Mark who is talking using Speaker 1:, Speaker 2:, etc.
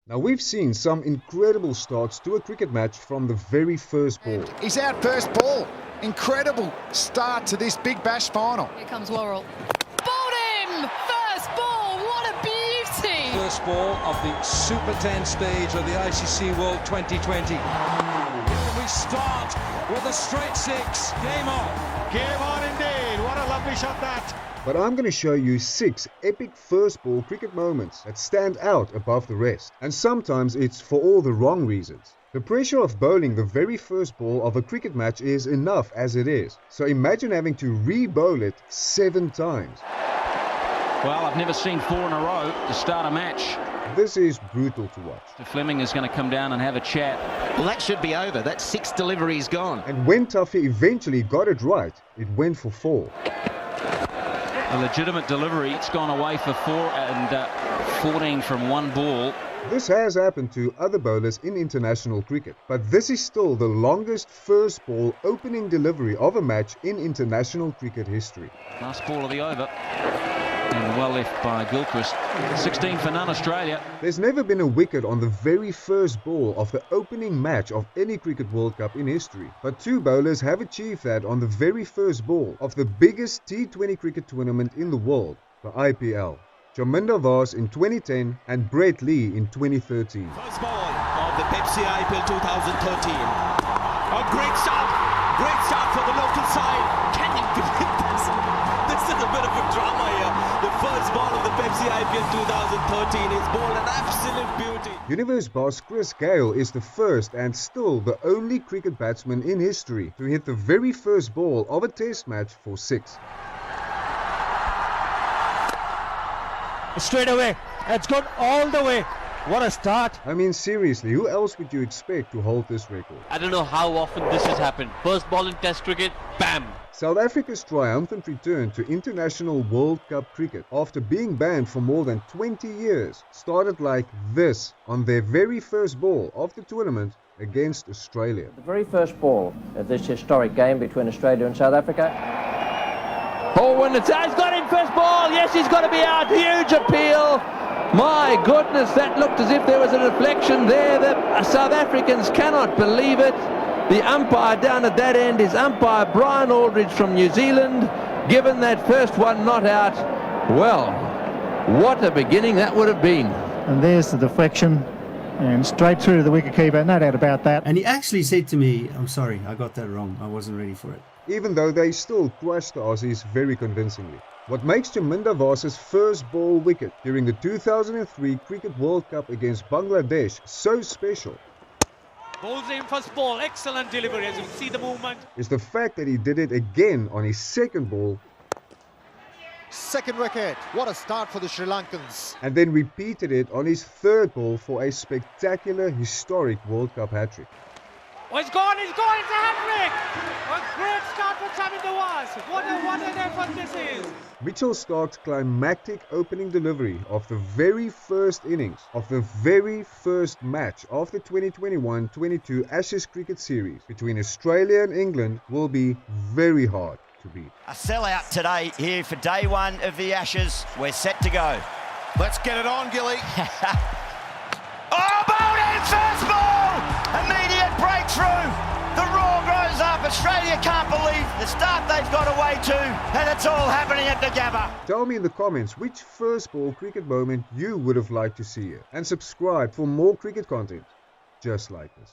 Speaker 1: Now we've seen some incredible starts to a cricket match from the very first ball.
Speaker 2: He's out first ball. Incredible start to this Big Bash final.
Speaker 3: Here comes Laurel. Bowled him! First ball, what a beauty!
Speaker 4: First ball of the Super 10 stage of the ICC World 2020. Here we start with a straight six. Game on.
Speaker 5: Game on indeed. What a lovely shot that.
Speaker 1: But I'm going to show you 6 epic first ball cricket moments that stand out above the rest. And sometimes it's for all the wrong reasons. The pressure of bowling the very first ball of a cricket match is enough as it is. So imagine having to re-bowl it 7 times.
Speaker 6: Well, I've never seen 4 in a row to start a match.
Speaker 1: This is brutal to watch.
Speaker 6: Fleming is going to come down and have a chat.
Speaker 7: Well, that should be over. That 6 deliveries gone.
Speaker 1: And when Tuffey eventually got it right, it went for 4.
Speaker 6: A legitimate delivery. It's gone away for 4 and 14 from one ball.
Speaker 1: This has happened to other bowlers in international cricket, but this is still the longest first ball opening delivery of a match in international cricket history.
Speaker 6: Last ball of the over. And well left by Gilchrist. 16 for none, Australia.
Speaker 1: There's never been a wicket on the very first ball of the opening match of any Cricket World Cup in history. But 2 bowlers have achieved that on the very first ball of the biggest T20 cricket tournament in the world, the IPL. Chaminda Vaas in 2010 and Brett Lee in 2013.
Speaker 8: First ball of the Pepsi IPL 2013. A great start for the local side. Can you believe this? This is a bit of a drama here. The first ball of the Pepsi IPL 2013 is bowled an absolute beauty.
Speaker 1: Universe boss Chris Gayle is the first and still the only cricket batsman in history to hit the very first ball of a test match for 6.
Speaker 5: Straight away. It's gone all the way. What a start.
Speaker 1: I mean, seriously, who else would you expect to hold this record?
Speaker 9: I don't know how often this has happened. First ball in Test cricket, bam!
Speaker 1: South Africa's triumphant return to international World Cup cricket after being banned for more than 20 years started like this on their very first ball of the tournament against Australia.
Speaker 10: The very first ball of this historic game between Australia and South Africa.
Speaker 11: Oh, and he's got him first ball. Yes, he's got to be out. Huge appeal. My goodness, that looked as if there was a reflection there. The South Africans cannot believe it. The umpire down at that end is umpire Brian Aldridge from New Zealand. Given that first one not out, well, what a beginning that would have been.
Speaker 12: And there's the deflection. And straight through to the wicketkeeper, no doubt about that.
Speaker 13: And he actually said to me, I'm sorry, I got that wrong. I wasn't ready for it.
Speaker 1: Even though they still crushed the Aussies very convincingly. What makes Chaminda Vaas's first ball wicket during the 2003 Cricket World Cup against Bangladesh so special
Speaker 5: Bowls in first ball. Excellent delivery as you see the movement.
Speaker 1: is the fact that he did it again on his second ball
Speaker 2: Second wicket. What a start for the Sri Lankans.
Speaker 1: and then repeated it on his third ball for a spectacular historic World Cup hat-trick.
Speaker 5: Oh, it's gone, it's a hat-trick. A great start for Chaminda Vaas. What an effort this is.
Speaker 1: Mitchell Starc's climactic opening delivery of the very first innings of the very first match of the 2021-22 Ashes Cricket Series between Australia and England will be very hard to beat.
Speaker 14: A sellout today here for day 1 of the Ashes. We're set to go.
Speaker 2: Let's get it on, Gilly.
Speaker 14: Oh, bowled in first ball! Immediate breakthrough. The roar grows up. Australia can't believe the start they've got away to, and it's all happening at the Gabba.
Speaker 1: Tell me in the comments which first ball cricket moment you would have liked to see here, and subscribe for more cricket content just like this.